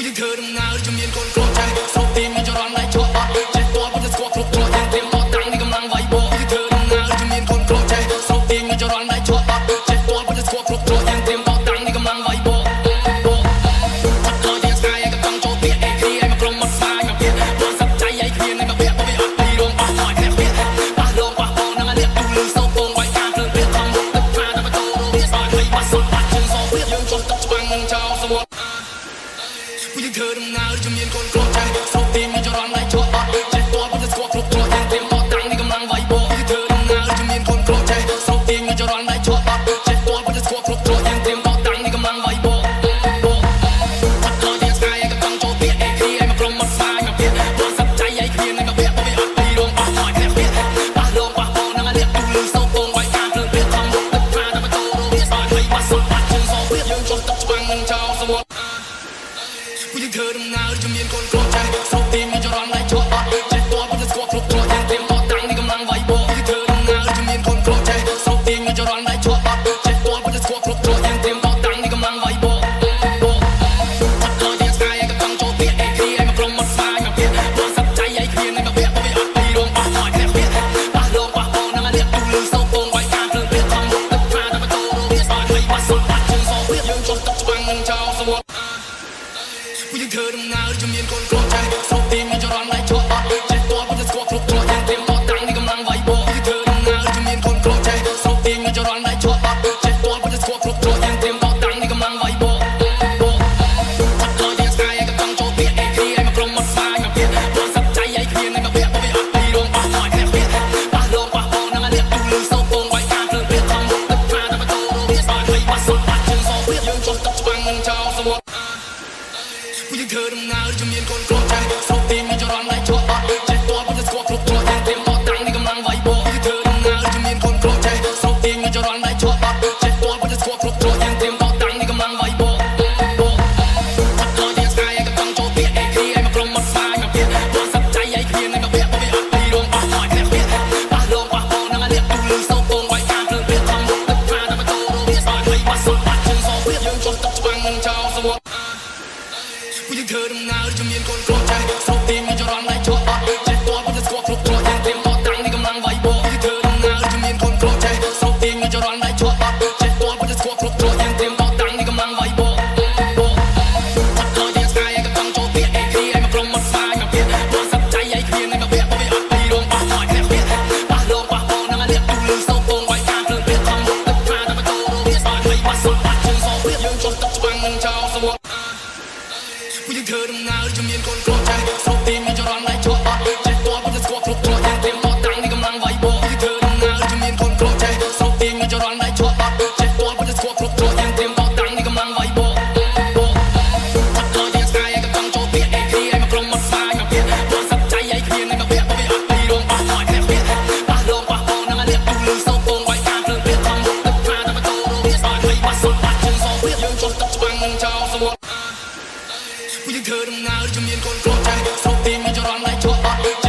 យើងធ្វើដំណើរជំនាញកូនក្រចៃសូមទីមានចរន្តដៃជាប់អត់ចេះតបទៅស្គាល់គ្រប់គ្រងទាំងទៀមបោះតាំងនេះកម្លាំងវាយបោយើងធ្វើដំណើរជំនាញកូនក្រចៃសូមទីមានចរន្តដៃជាប់អត់ចេះតបទៅស្គាល់គ្រប់គ្រងទាំងទៀមបោះតាំងនេះកម្លាំងវាយបោយើងធ្វើដំណើរជំនាញកូនក្រចៃសូមទីមានចរន្តដៃជាប់អត់ចេះតបទៅស្គាល់គ្រប់គ្រងទាំងទៀមបោះតាំងនេះកម្លាំងវាយបោយើងធ្វើដំណើរជំនាញកូនក្រចៃសូមទីមានចរន្តដៃជាប់អត់ចេះតបទៅស្គាល់គ្រប់គ្រងទាំងទៀមបោះតាំងនេះកម្លាំងវាយបោយើងធ្វើដំណើរជំនាញកូនក្រចៃសូមទីមានចរន្តដៃជាប់អត់ចេះតបទៅស្គាល់គ្រប់គ្រងទាំងទៀមបោះតាំងនេះកម្លាំងវាយបោយើងធ្វើដំណើរជំនាញកូនក្រចៃសូមទីមានចរន្តដៃជាប់អត់ចេះតបទៅស្គាល់គ្រប់គ្រងទាំងទៀមបោះតាំងនេះកម្លាំងវាយបោយើងធ្វើដំណើរជំនាញកូនក្រចៃសូមទីមានចរន្តដៃជាប់អត់ចេះតបទៅស្គាល់គ្រប់គ្រងទាំងទៀមបោះតាំងនេះកម្លាំងវាយបោយើងធ្វើដំណើរជំនាញកូនក្រចៃសូមទីមានចរន្តដៃជាប់អត់ចេះតបទៅស្គាល់គ្រប់គ្រងទាំងទៀមបោះតាំងនេះកម្លាំងវាយបោយើងធ្វើដំណើរជំនាញកូនក្រចៃសូមទីមានចរន្តដៃជាប់អត់ចេះតបទៅស្គាល់គ្រប់គ្រងទាំងទៀមបោះតាំងនេះកម្លាំងវាយបោយើងធ្វើដំណើរជំនាញកូនក្រចៃសូមទីមានចរន្តដៃជាប់អត់ចេះតបទៅស្គាល់គ្រប់គ្រងទាំងទៀមបោះតាំងនេះកម្លាំងវាយបោយើងធ្វើដំណើរជំនាញកូនក្រចៃសូមទីមានចរន្តដៃជាប់អត់ចេះតបទៅស្គាល់គ្រប់គ្រងទាំងទៀមបោះតាំងនេះកម្លាំងវាយបោយើងធ្វើដំណើរជំនាញកូនក្រចៃសូមទីមានចរន្តដៃជាប់អត់ចេះតបទៅស្គាល់គ្រប់គ្រងទាំងទៀមបោះតាំងនេះកម្លាំងវាយបោយើងធ្វើដំណើរជំនាញកូនក្រចៃសូមទីមានចរន្តដៃជាប់អត់ចេះតបទៅស្គាល់គ្រប់គ្រងទាំងទៀមបោះតាំងនេះកម្លាំងវាយបោយើងធ្វើដំណើរជំនាញកូនក្រចៃសូមទីមានចរន្តដៃជាប់អត់ចេះតបទៅស្គាល់គ្រប់គ្រងទាំងទៀមបោះតាំងនេះកម្លាំងវាយបោយើងធ្វើដំណើរជំនាញកូនក្រចៃសូមទីមានចរន្តដៃជាប់អត់